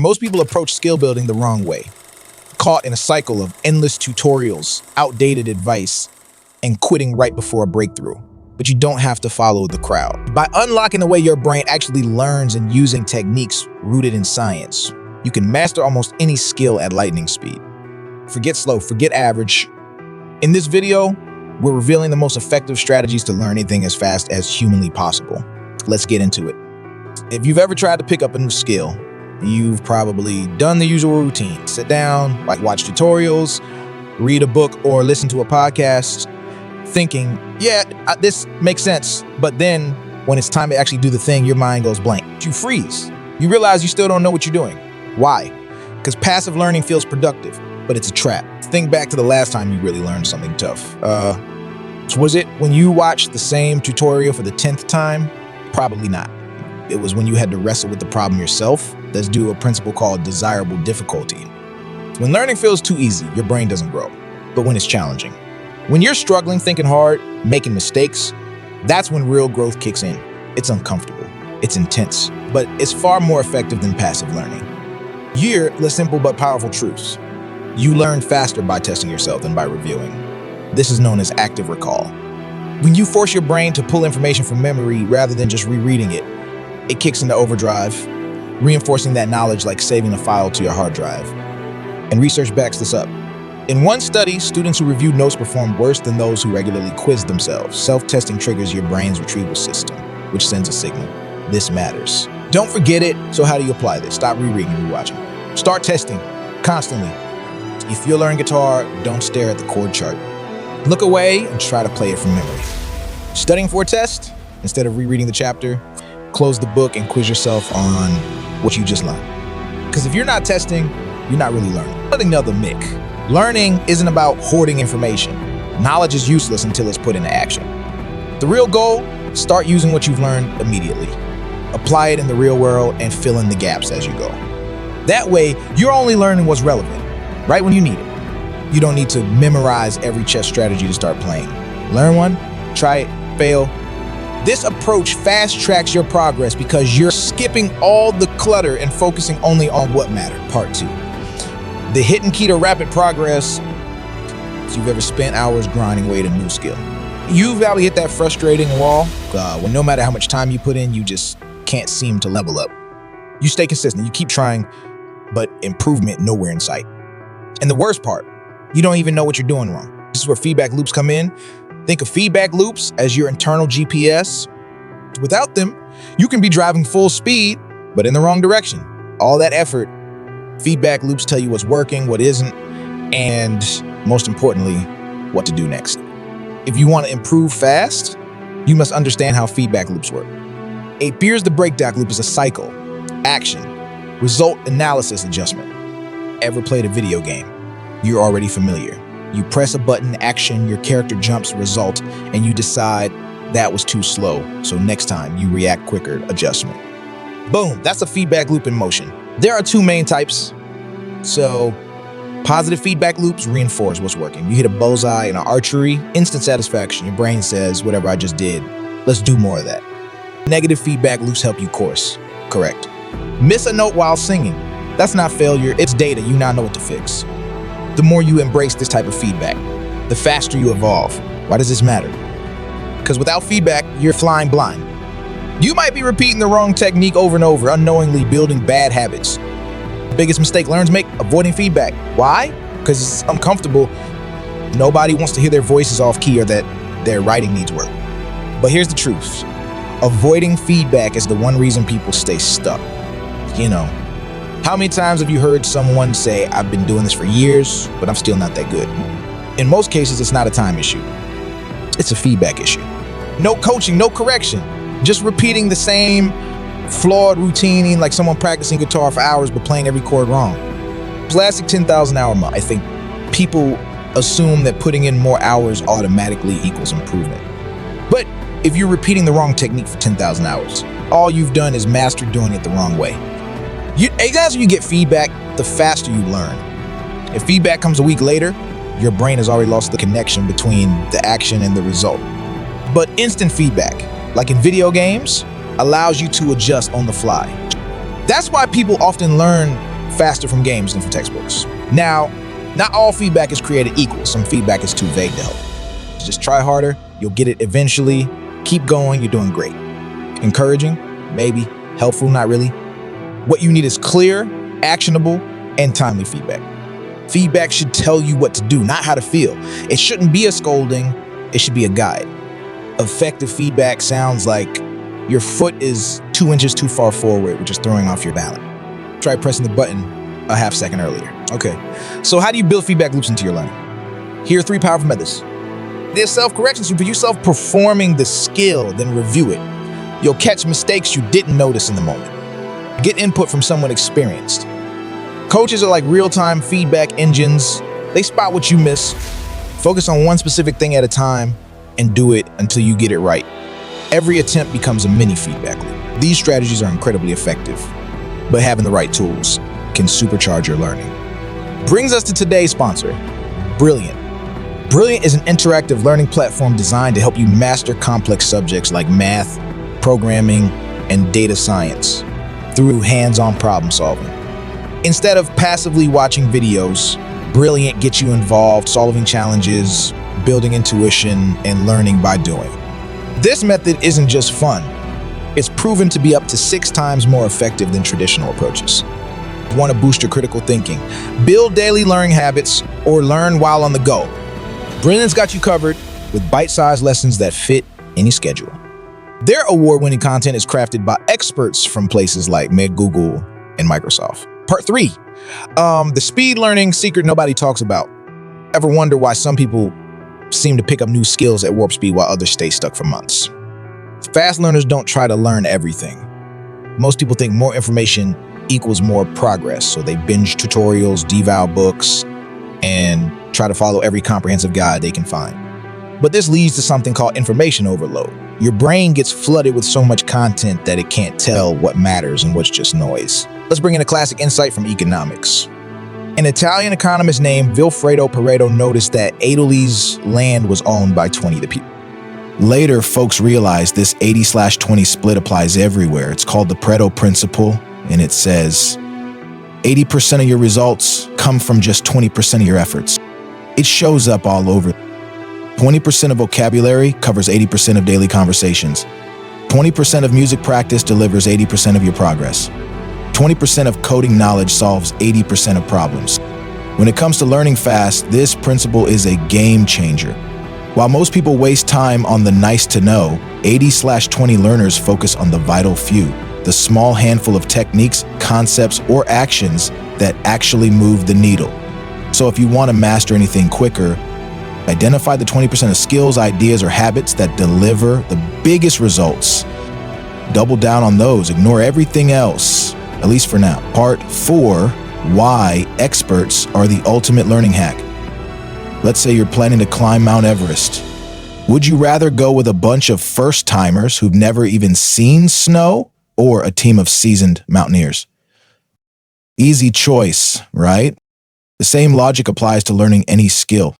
Most people approach skill building the wrong way, caught in a cycle of endless tutorials, outdated advice, and quitting right before a breakthrough. But you don't have to follow the crowd. By unlocking the way your brain actually learns and using techniques rooted in science, you can master almost any skill at lightning speed. Forget slow, forget average. In this video, we're revealing the most effective strategies to learn anything as fast as humanly possible. Let's get into it. If you've ever tried to pick up a new skill, you've probably done the usual routine. Sit down, watch tutorials, read a book, or listen to a podcast, thinking, yeah, this makes sense. But then when it's time to actually do the thing, your mind goes blank. You freeze. You realize you still don't know what you're doing. Why? Because passive learning feels productive, but it's a trap. Think back to the last time you really learned something tough. Was it when you watched the same tutorial for the 10th time? Probably not. It was when you had to wrestle with the problem yourself. That's due to a principle called desirable difficulty. When learning feels too easy, your brain doesn't grow. But when it's challenging, when you're struggling, thinking hard, making mistakes, that's when real growth kicks in. It's uncomfortable, it's intense, but it's far more effective than passive learning. Here, the simple but powerful truths. You learn faster by testing yourself than by reviewing. This is known as active recall. When you force your brain to pull information from memory rather than just rereading it, it kicks into overdrive, reinforcing that knowledge like saving a file to your hard drive. And research backs this up. In one study, students who reviewed notes performed worse than those who regularly quizzed themselves. Self-testing triggers your brain's retrieval system, which sends a signal. This matters. Don't forget it, so how do you apply this? Stop rereading and rewatching. Start testing, constantly. If you're learning guitar, don't stare at the chord chart. Look away and try to play it from memory. Studying for a test, instead of rereading the chapter, close the book and quiz yourself on what you just learned. Because if you're not testing, you're not really learning. Another myth. Learning isn't about hoarding information. Knowledge is useless until it's put into action. The real goal, start using what you've learned immediately. Apply it in the real world and fill in the gaps as you go. That way, you're only learning what's relevant, right when you need it. You don't need to memorize every chess strategy to start playing. Learn one, try it, fail. This approach fast tracks your progress because you're skipping all the clutter and focusing only on what mattered. Part 2. The hidden key to rapid progress is you've ever spent hours grinding away at a new skill. You've probably hit that frustrating wall when no matter how much time you put in, you just can't seem to level up. You stay consistent, you keep trying, but improvement nowhere in sight. And the worst part, you don't even know what you're doing wrong. This is where feedback loops come in. Think of feedback loops as your internal GPS. Without them, you can be driving full speed, but in the wrong direction. All that effort, feedback loops tell you what's working, what isn't, and most importantly, what to do next. If you want to improve fast, you must understand how feedback loops work. Here's the breakdown loop is a cycle, action, result, analysis, adjustment. Ever played a video game? You're already familiar. You press a button, action, your character jumps, result, and you decide that was too slow, so next time you react quicker, adjustment. Boom, that's a feedback loop in motion. There are 2 main types. So, positive feedback loops reinforce what's working. You hit a bullseye in archery, instant satisfaction. Your brain says, whatever I just did, let's do more of that. Negative feedback loops help you course. Correct. Miss a note while singing. That's not failure, it's data. You now know what to fix. The more you embrace this type of feedback, the faster you evolve. Why does this matter? Because without feedback, you're flying blind. You might be repeating the wrong technique over and over, unknowingly building bad habits. The biggest mistake learners make, avoiding feedback. Why? Because it's uncomfortable. Nobody wants to hear their voices off key or that their writing needs work. But here's the truth. Avoiding feedback is the one reason people stay stuck. How many times have you heard someone say, I've been doing this for years, but I'm still not that good? In most cases, it's not a time issue. It's a feedback issue. No coaching, no correction. Just repeating the same flawed routine like someone practicing guitar for hours but playing every chord wrong. Classic 10,000 hour month. I think people assume that putting in more hours automatically equals improvement. But if you're repeating the wrong technique for 10,000 hours, all you've done is master doing it the wrong way. As you get feedback, the faster you learn. If feedback comes a week later, your brain has already lost the connection between the action and the result. But instant feedback, like in video games, allows you to adjust on the fly. That's why people often learn faster from games than from textbooks. Now, not all feedback is created equal. Some feedback is too vague to help. Just try harder, you'll get it eventually. Keep going, you're doing great. Encouraging, maybe. Helpful, not really. What you need is clear, actionable, and timely feedback. Feedback should tell you what to do, not how to feel. It shouldn't be a scolding, it should be a guide. Effective feedback sounds like your foot is 2 inches too far forward, which is throwing off your balance. Try pressing the button a half second earlier. Okay, so how do you build feedback loops into your learning? Here are 3 powerful methods. There's self-correction, so for yourself performing the skill, then review it. You'll catch mistakes you didn't notice in the moment. Get input from someone experienced. Coaches are like real-time feedback engines. They spot what you miss. Focus on one specific thing at a time and do it until you get it right. Every attempt becomes a mini feedback loop. These strategies are incredibly effective, but having the right tools can supercharge your learning. Brings us to today's sponsor, Brilliant. Brilliant is an interactive learning platform designed to help you master complex subjects like math, programming, and data science through hands-on problem solving. Instead of passively watching videos, Brilliant gets you involved, solving challenges, building intuition, and learning by doing. This method isn't just fun. It's proven to be up to 6 times more effective than traditional approaches. Want to boost your critical thinking, build daily learning habits, or learn while on the go? Brilliant's got you covered with bite-sized lessons that fit any schedule. Their award-winning content is crafted by experts from places like Google and Microsoft. Part 3, the speed learning secret nobody talks about. Ever wonder why some people seem to pick up new skills at warp speed while others stay stuck for months? Fast learners don't try to learn everything. Most people think more information equals more progress, so they binge tutorials, devour books, and try to follow every comprehensive guide they can find. But this leads to something called information overload. Your brain gets flooded with so much content that it can't tell what matters and what's just noise. Let's bring in a classic insight from economics. An Italian economist named Vilfredo Pareto noticed that Italy's land was owned by 20 of the people. Later, folks realized this 80/20 split applies everywhere. It's called the Pareto principle, and it says 80% of your results come from just 20% of your efforts. It shows up all over. 20% of vocabulary covers 80% of daily conversations. 20% of music practice delivers 80% of your progress. 20% of coding knowledge solves 80% of problems. When it comes to learning fast, this principle is a game changer. While most people waste time on the nice to know, 80/20 learners focus on the vital few, the small handful of techniques, concepts, or actions that actually move the needle. So if you want to master anything quicker, identify the 20% of skills, ideas, or habits that deliver the biggest results. Double down on those, ignore everything else, at least for now. Part 4, why experts are the ultimate learning hack. Let's say you're planning to climb Mount Everest. Would you rather go with a bunch of first-timers who've never even seen snow or a team of seasoned mountaineers? Easy choice, right? The same logic applies to learning any skill.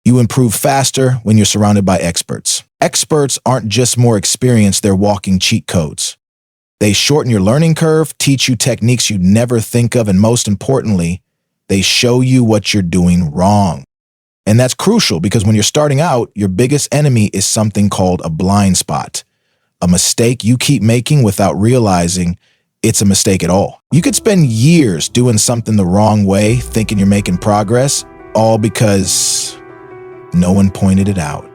You improve faster when you're surrounded by experts. Experts aren't just more experienced, they're walking cheat codes. They shorten your learning curve, teach you techniques you'd never think of, and most importantly, they show you what you're doing wrong. And that's crucial because when you're starting out, your biggest enemy is something called a blind spot, a mistake you keep making without realizing it's a mistake at all. You could spend years doing something the wrong way, thinking you're making progress, all because no one pointed it out.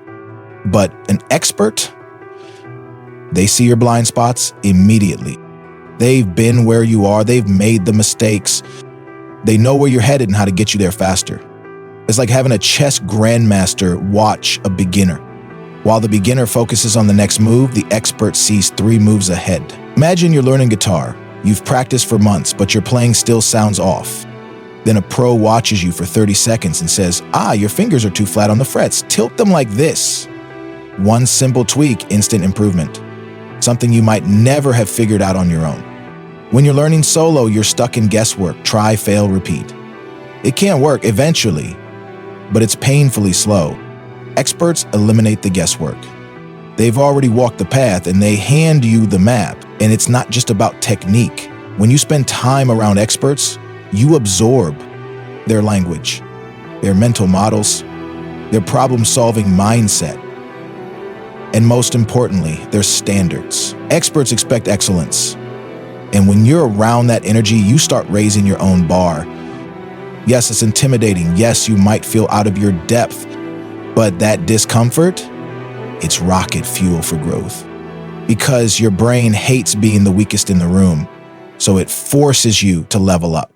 But an expert, they see your blind spots immediately. They've been where you are, they've made the mistakes. They know where you're headed and how to get you there faster. It's like having a chess grandmaster watch a beginner. While the beginner focuses on the next move, the expert sees 3 moves ahead. Imagine you're learning guitar. You've practiced for months, but your playing still sounds off. Then a pro watches you for 30 seconds and says, your fingers are too flat on the frets. Tilt them like this. One simple tweak, instant improvement. Something you might never have figured out on your own. When you're learning solo, you're stuck in guesswork. Try, fail, repeat. It can't work eventually, but it's painfully slow. Experts eliminate the guesswork. They've already walked the path and they hand you the map. And it's not just about technique. When you spend time around experts, You absorb their language, their mental models, their problem-solving mindset, and most importantly, their standards. Experts expect excellence. And when you're around that energy, you start raising your own bar. Yes, it's intimidating. Yes, you might feel out of your depth, but that discomfort, it's rocket fuel for growth. Because your brain hates being the weakest in the room, so it forces you to level up.